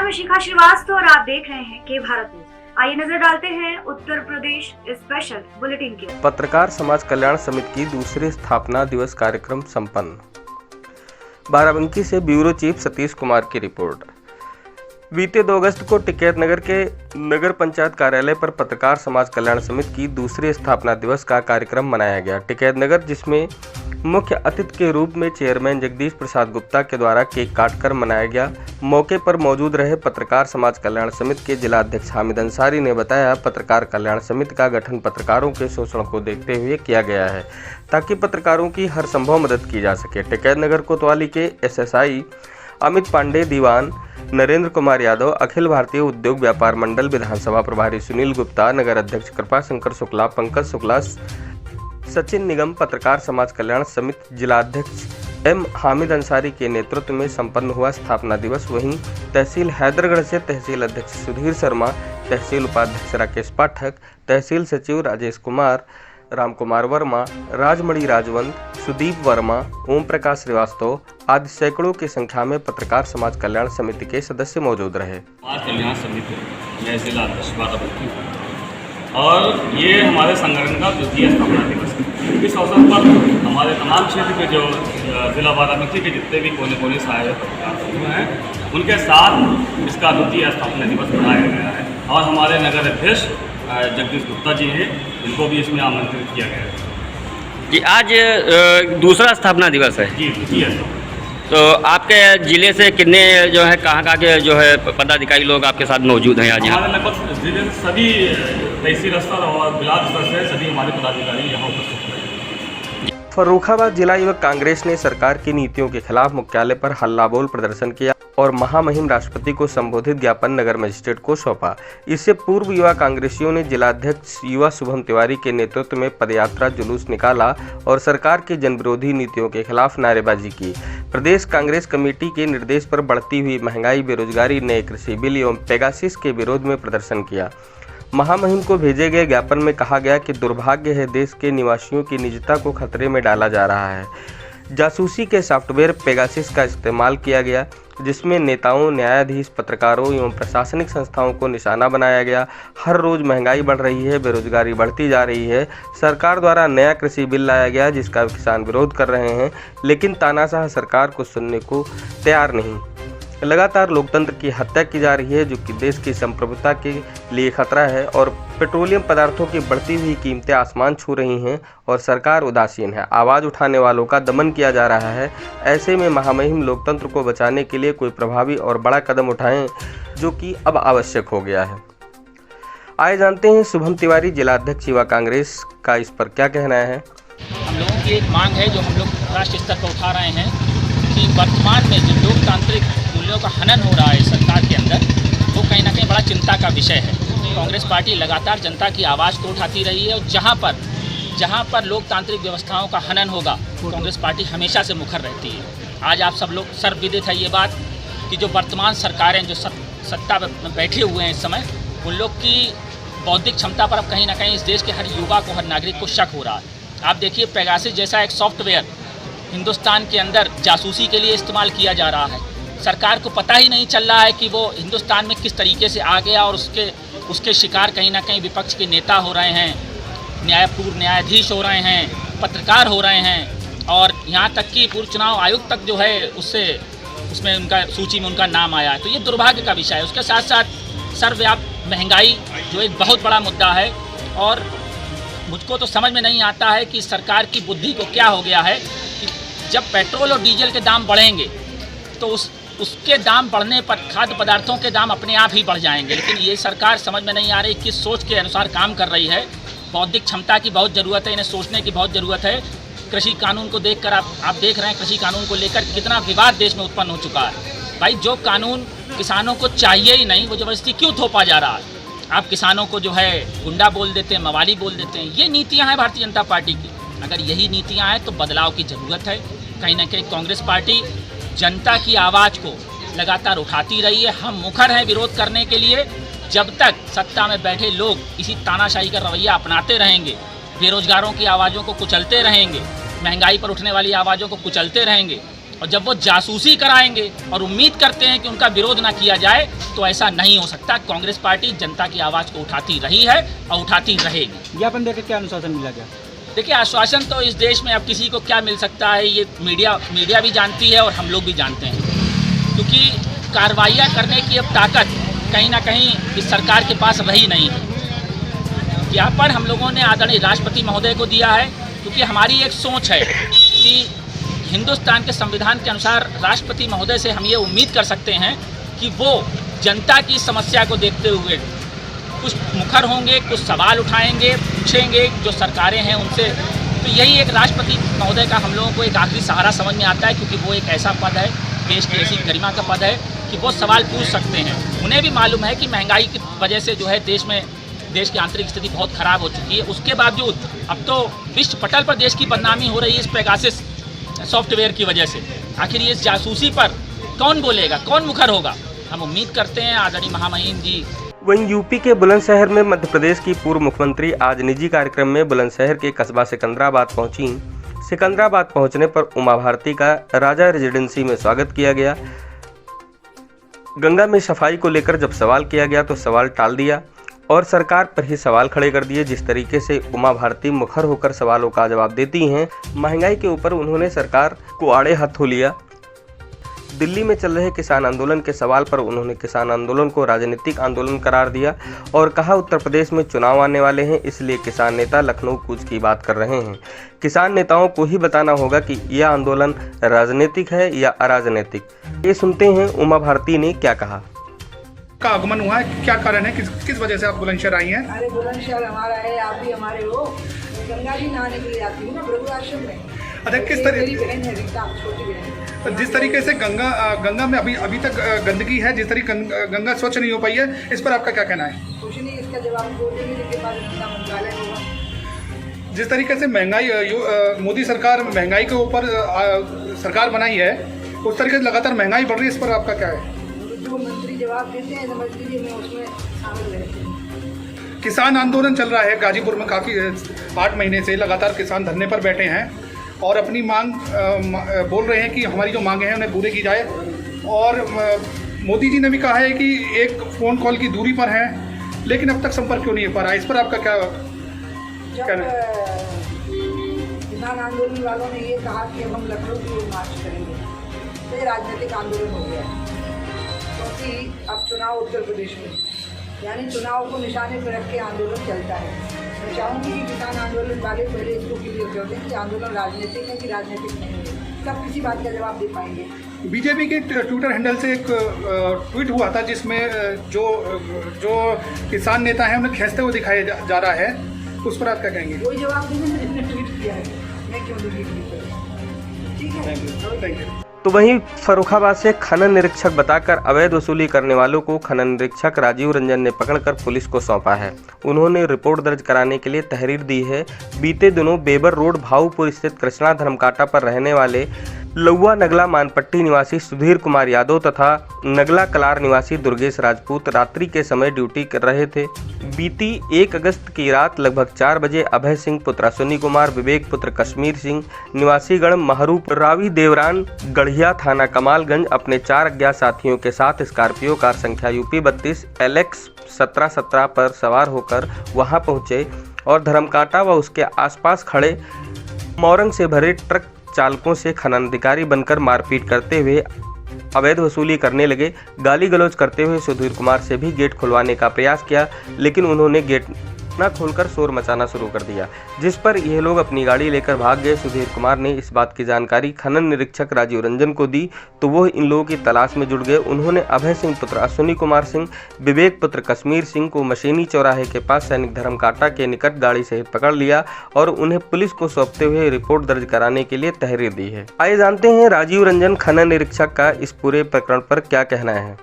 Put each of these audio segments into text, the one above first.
मैं शिखा श्रीवास्तव और आप देख रहे हैं के भारत न्यूज। आइए नजर डालते हैं उत्तर प्रदेश स्पेशल बुलेटिन की। पत्रकार समाज कल्याण समिति की दूसरे स्थापना दिवस कार्यक्रम संपन्न। बाराबंकी से ब्यूरो चीफ सतीश कुमार की रिपोर्ट। बीते 2 अगस्त को टिकैत नगर के नगर पंचायत कार्यालय पर पत्रकार समाज कल्याण समिति की दूसरे स्थापना दिवस का कार्यक्रम मनाया गया। टिकैत नगर, जिसमें मुख्य अतिथि के रूप में चेयरमैन जगदीश प्रसाद गुप्ता के द्वारा केक काटकर मनाया गया। मौके पर मौजूद रहे पत्रकार समाज कल्याण समिति के जिला अध्यक्ष हामिद अंसारी ने बताया, पत्रकार कल्याण समिति का गठन पत्रकारों के शोषण को देखते हुए किया गया है ताकि पत्रकारों की हर संभव मदद की जा सके। टिकैत नगर कोतवाली के एसएसआई अमित पांडे, दीवान नरेंद्र कुमार यादव, अखिल भारतीय उद्योग व्यापार मंडल विधानसभा प्रभारी सुनील गुप्ता, नगर अध्यक्ष कृपा शंकर शुक्ला, पंकज शुक्ला, सचिन निगम, पत्रकार समाज कल्याण समिति जिला अध्यक्ष एम हामिद अंसारी के नेतृत्व में संपन्न हुआ स्थापना दिवस। वहीं तहसील हैदरगढ़ से तहसील अध्यक्ष सुधीर शर्मा, तहसील उपाध्यक्ष राकेश पाठक, तहसील सचिव राजेश कुमार, राम कुमार वर्मा, राजमणि राजवंत, सुदीप वर्मा, ओम प्रकाश श्रीवास्तव आदि सैकड़ों की संख्या में पत्रकार समाज कल्याण समिति के सदस्य मौजूद रहे। समाज कल्याण समिति मैं जिला अध्यक्ष बाराबंकी और ये हमारे संगठन का द्वितीय स्थापना दिवस है। इस अवसर पर हमारे तमाम क्षेत्र के जो जिला बाराबंकी के जितने भी कोने कोने से आए पत्रकार हैं, उनके साथ इसका द्वितीय स्थापना दिवस मनाया गया है और हमारे नगर अध्यक्ष जगदीश गुप्ता जी हैं, इनको भी इसमें आमंत्रित किया गया है। जी, आज दूसरा स्थापना दिवस है जी तो आपके जिले से कितने जो है कहाँ के जो है पदाधिकारी लोग आपके साथ मौजूद हैं आज यहाँ? हमारे लगभग जिले से सभी तहसील स्तर और ब्लॉक स्तर से सभी हमारे पदाधिकारी यहाँ उपस्थित हैं। फर्रुखाबाद जिला युवक कांग्रेस ने सरकार की नीतियों के खिलाफ मुख्यालय पर हल्ला बोल प्रदर्शन किया और महामहिम राष्ट्रपति को संबोधित ज्ञापन नगर मजिस्ट्रेट को सौंपा। इससे पूर्व युवा कांग्रेसियों ने जिलाध्यक्ष युवा शुभम तिवारी के नेतृत्व में पदयात्रा जुलूस निकाला और सरकार की जनविरोधी नीतियों के खिलाफ नारेबाजी की। प्रदेश कांग्रेस कमेटी के निर्देश पर बढ़ती हुई महंगाई, बेरोजगारी, नए कृषि बिल एवं पेगासिस के विरोध में प्रदर्शन किया। महामहिम को भेजे गए ज्ञापन में कहा गया कि दुर्भाग्य है, देश के निवासियों की निजता को खतरे में डाला जा रहा है। जासूसी के सॉफ्टवेयर पेगासिस का इस्तेमाल किया गया, जिसमें नेताओं, न्यायाधीश, पत्रकारों एवं प्रशासनिक संस्थाओं को निशाना बनाया गया। हर रोज महंगाई बढ़ रही है, बेरोजगारी बढ़ती जा रही है। सरकार द्वारा नया कृषि बिल लाया गया जिसका किसान विरोध कर रहे हैं, लेकिन तानाशाह सरकार को सुनने को तैयार नहीं। लगातार लोकतंत्र की हत्या की जा रही है, जो कि देश की संप्रभुता के लिए खतरा है और पेट्रोलियम पदार्थों की बढ़ती हुई कीमतें आसमान छू रही हैं और सरकार उदासीन है। आवाज़ उठाने वालों का दमन किया जा रहा है। ऐसे में महामहिम लोकतंत्र को बचाने के लिए कोई प्रभावी और बड़ा कदम उठाएं, जो कि अब आवश्यक हो गया है। आइए जानते हैं शुभम तिवारी, जिला अध्यक्ष युवा कांग्रेस, का इस पर क्या कहना है। हम लोगों की एक मांग है जो हम लोग राष्ट्रीय स्तर पर उठा रहे हैं कि वर्तमान में जो लोकतांत्रिक मूल्यों का हनन हो रहा है सरकार के अंदर, वो कहीं ना कहीं बड़ा चिंता का विषय है। कांग्रेस पार्टी लगातार जनता की आवाज़ को उठाती रही है और जहाँ पर लोकतांत्रिक व्यवस्थाओं का हनन होगा, कांग्रेस पार्टी हमेशा से मुखर रहती है। आज आप सब लोग सर्वविदित है ये बात कि जो वर्तमान सरकारें जो सत्ता में बैठे हुए हैं इस समय, उन लोग की बौद्धिक क्षमता पर अब कहीं ना कहीं इस देश के हर युवा को, हर नागरिक को शक हो रहा है। आप देखिए, पेगासिस जैसा एक सॉफ्टवेयर हिंदुस्तान के अंदर जासूसी के लिए इस्तेमाल किया जा रहा है। सरकार को पता ही नहीं चल रहा है कि वो हिंदुस्तान में किस तरीके से आ गया और उसके शिकार कहीं ना कहीं विपक्ष के नेता हो रहे हैं, पूर्व न्यायाधीश हो रहे हैं, पत्रकार हो रहे हैं और यहाँ तक कि पूर्व चुनाव आयोग तक जो है उसमें उनका सूची में उनका नाम आया है। तो ये दुर्भाग्य का विषय है। उसके साथ साथ सर्वव्यापी महंगाई जो एक बहुत बड़ा मुद्दा है और मुझको तो समझ में नहीं आता है कि सरकार की बुद्धि को क्या हो गया है कि जब पेट्रोल और डीजल के दाम बढ़ेंगे तो उसके दाम बढ़ने पर खाद्य पदार्थों के दाम अपने आप ही बढ़ जाएंगे। लेकिन ये सरकार समझ में नहीं आ रही किस सोच के अनुसार काम कर रही है। बौद्धिक क्षमता की बहुत ज़रूरत है, इन्हें सोचने की बहुत ज़रूरत है। कृषि कानून को देखकर आप देख रहे हैं, कृषि कानून को लेकर कितना विवाद देश में उत्पन्न हो चुका है। भाई, जो कानून किसानों को चाहिए ही नहीं, वो ज़बरदस्ती क्यों थोपा जा रहा है? आप किसानों को जो है गुंडा बोल देते हैं, मवाली बोल देते हैं। ये नीतियाँ हैं भारतीय जनता पार्टी की। अगर यही नीतियाँ हैं तो बदलाव की ज़रूरत है। कहीं ना कहीं कांग्रेस पार्टी जनता की आवाज़ को लगातार उठाती रही है। हम मुखर हैं विरोध करने के लिए। जब तक सत्ता में बैठे लोग इसी तानाशाही का रवैया अपनाते रहेंगे, बेरोजगारों की आवाज़ों को कुचलते रहेंगे, महंगाई पर उठने वाली आवाज़ों को कुचलते रहेंगे और जब वो जासूसी कराएंगे और उम्मीद करते हैं कि उनका विरोध ना किया जाए, तो ऐसा नहीं हो सकता। कांग्रेस पार्टी जनता की आवाज़ को उठाती रही है और उठाती रहेगी। ज्ञापन देकर क्या अनुशासन मिला क्या? देखिए, आश्वासन तो इस देश में अब किसी को क्या मिल सकता है, ये मीडिया भी जानती है और हम लोग भी जानते हैं, क्योंकि कार्रवाइयाँ करने की अब ताकत कहीं ना कहीं इस सरकार के पास रही नहीं है। ज्ञापन हम लोगों ने आदरणीय राष्ट्रपति महोदय को दिया है, क्योंकि हमारी एक सोच है कि हिंदुस्तान के संविधान के अनुसार राष्ट्रपति महोदय से हम ये उम्मीद कर सकते हैं कि वो जनता की समस्या को देखते हुए कुछ मुखर होंगे, कुछ सवाल उठाएंगे, पूछेंगे जो सरकारें हैं उनसे। तो यही एक राष्ट्रपति महोदय का हम लोगों को एक आखिरी सहारा समझ में आता है, क्योंकि वो एक ऐसा पद है, देश की ऐसी गरिमा का पद है कि वो सवाल पूछ सकते हैं। उन्हें भी मालूम है कि महंगाई की वजह से जो है देश की आंतरिक स्थिति बहुत ख़राब हो चुकी है। उसके बावजूद अब तो विश्व पटल पर देश की बदनामी हो रही है इस पेगासिस सॉफ्टवेयर की वजह से। आखिर ये जासूसी पर कौन बोलेगा, कौन मुखर होगा? हम उम्मीद करते हैं आदरणीय महामहिम जी। वहीं यूपी के बुलंदशहर में मध्य प्रदेश की पूर्व मुख्यमंत्री आज निजी कार्यक्रम में बुलंदशहर के कस्बा सिकंदराबाद पहुंची। सिकंदराबाद पहुंचने पर उमा भारती का राजा रेजिडेंसी में स्वागत किया गया। गंगा में सफाई को लेकर जब सवाल किया गया तो सवाल टाल दिया और सरकार पर ही सवाल खड़े कर दिए। जिस तरीके से उमा भारती मुखर होकर सवालों का जवाब देती हैं, महंगाई के ऊपर उन्होंने सरकार को आड़े हाथों लिया। दिल्ली में चल रहे किसान आंदोलन के सवाल पर उन्होंने किसान आंदोलन को राजनीतिक आंदोलन करार दिया और कहा उत्तर प्रदेश में चुनाव आने वाले हैं, इसलिए किसान नेता लखनऊ कूच की बात कर रहे हैं। किसान नेताओं को ही बताना होगा कि यह आंदोलन राजनीतिक है या अराजनीतिक। ये सुनते हैं उमा भारती ने क्या कहा। का आगमन हुआ है, क्या कारण है, किस वजह से आप बुलंदशहर आई हैं? अरे बुलंदशहर हमारा है, आप भी हमारे हो। गंगा जी नहाने के लिए आती हूँ ना प्रभु आश्रम में। अच्छा, किस तरीके बहन है रीता, छोटी बहन। जिस तरीके से गंगा में अभी तक गंदगी है, जिस तरीके गंगा स्वच्छ नहीं हो पाई है, इस पर आपका क्या कहना है? कुछ नहीं, इसका जवाब बोलेंगे जिनके पास गंगा मंत्रालय होगा। जिस तरीके से महंगाई मोदी सरकार महंगाई के ऊपर सरकार बनाई है, उस तरीके से लगातार महंगाई बढ़ रही है, इस पर आपका क्या है? जो मंत्री जवाब देते हैं समझ लीजिए मैं उसमें शामिल रहती हूँ। किसान आंदोलन चल रहा है गाजीपुर में, काफ़ी 8 महीने से लगातार किसान धरने पर बैठे हैं और अपनी मांग बोल रहे हैं कि हमारी जो मांगे हैं उन्हें पूरी की जाए। और मोदी जी ने भी कहा है कि एक फ़ोन कॉल की दूरी पर हैं, लेकिन अब तक संपर्क क्यों नहीं हो पा रहा है, इस पर आपका क्या कहना है? किसान आंदोलन वालों ने ये कहा कि हम लखनऊ की ओर मार्च करेंगे, तो ये राजनीतिक आंदोलन हो गया है, क्योंकि अब चुनाव उत्तर प्रदेश में, यानी चुनाव को निशाने पर रख के आंदोलन चलता है। मैं चाहूँगी कि किसान आंदोलन वाले पहले इसको क्लियर कर दें कि आंदोलन राजनीतिक है कि राजनीतिक नहीं है, तब किसी बात का जवाब दे पाएंगे। बीजेपी के ट्विटर हैंडल से एक ट्वीट हुआ था जिसमें जो किसान नेता हैं उन्हें खींचते हुए दिखाया जा रहा है, उस पर आप क्या कहेंगे? वही जवाब देंगे जिसने ट्वीट किया है, मैं क्यों दूँगी? ठीक है, थैंक यू। तो वहीं फर्रुखाबाद से खनन निरीक्षक बताकर अवैध वसूली करने वालों को खनन निरीक्षक राजीव रंजन ने पकड़कर पुलिस को सौंपा है। उन्होंने रिपोर्ट दर्ज कराने के लिए तहरीर दी है। बीते दिनों बेबर रोड भाऊपुर स्थित कृष्णा धर्मकांटा पर रहने वाले लौआ नगला मानपट्टी निवासी सुधीर कुमार यादव तथा नगला कलार निवासी दुर्गेश राजपूत रात्रि के समय ड्यूटी कर रहे थे। बीती 1 अगस्त की रात लगभग 4 बजे अभय सिंह पुत्र अश्विनी कुमार, विवेक पुत्र कश्मीर सिंह निवासीगढ़ महरूप, रावी देवरान गढ़िया थाना कमालगंज अपने 4 अज्ञात साथियों के साथ स्कॉर्पियो कार संख्या UP 32 LX 1717 पर सवार होकर वहां पहुंचे और धर्मकांटा व उसके आसपास खड़े मोरंग से भरे ट्रक चालकों से खनन अधिकारी बनकर मारपीट करते हुए अवैध वसूली करने लगे। गाली गलौज करते हुए सुधीर कुमार से भी गेट खुलवाने का प्रयास किया, लेकिन उन्होंने गेट न खोलकर शोर मचाना शुरू कर दिया, जिस पर यह लोग अपनी गाड़ी लेकर भाग गए। सुधीर कुमार ने इस बात की जानकारी खनन निरीक्षक राजीव रंजन को दी तो वो इन लोगों की तलाश में जुट गए। उन्होंने अभय सिंह पुत्र अश्विनी कुमार सिंह, विवेक पुत्र कश्मीर सिंह को मशीनी चौराहे के पास सैनिक धर्मकांटा के निकट गाड़ी सहित पकड़ लिया और उन्हें पुलिस को सौंपते हुए रिपोर्ट दर्ज कराने के लिए तहरीर दी है। आइए जानते हैं राजीव रंजन खनन निरीक्षक का इस पूरे प्रकरण पर क्या कहना है।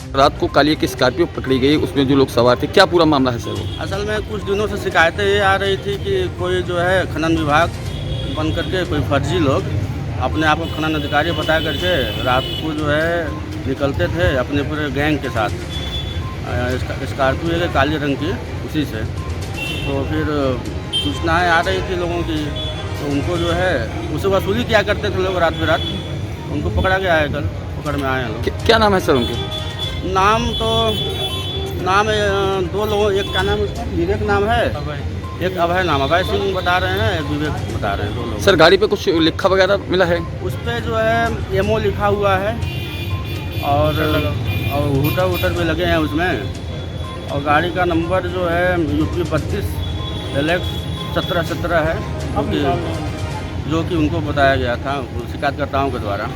रात को काली की स्कॉर्पियो पकड़ी गई, उसमें जो लोग सवार थे, क्या पूरा मामला है सर? असल में कुछ दिनों से शिकायतें ये आ रही थी कि कोई जो है खनन विभाग बन करके कोई फर्जी लोग अपने आप को खनन अधिकारी बता करके रात को जो है निकलते थे अपने पूरे गैंग के साथ, स्कॉर्पियो है काले रंग की, उसी से। तो फिर सूचनाएँ आ रही थी लोगों की, तो उनको जो है उसे वसूली क्या करते थे लोग रात बेरात। उनको पकड़ा गया है, कल पकड़ में आए हैं लोग। क्या नाम है सर उनके? नाम है दो लोगों, एक का नाम उसका विवेक नाम है, एक अभय नाम, अभय सिंह बता रहे हैं, एक विवेक बता रहे हैं, दो लोग। सर गाड़ी पे कुछ लिखा वगैरह मिला है? उस पर जो है एमओ लिखा हुआ है और हूटर भी लगे हैं उसमें, और गाड़ी का नंबर जो है UP 32 LX 1717 है, जो कि उनको बताया गया था शिकायतकर्ताओं के द्वारा।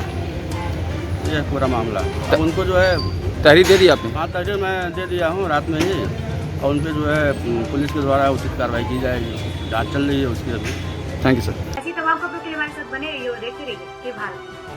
ये पूरा मामला। अब उनको जो है तहरीर दे दी आपने? हाँ, तहरीर मैं दे दिया हूँ रात में ही, और उन पर जो है पुलिस के द्वारा उचित कार्रवाई की जाएगी। जाँच चल रही है उसकी अभी। Thank you sir. ऐसी तमाम खबरों के लिए हमारे साथ बने रहिए और देखते रहिए कि भारत।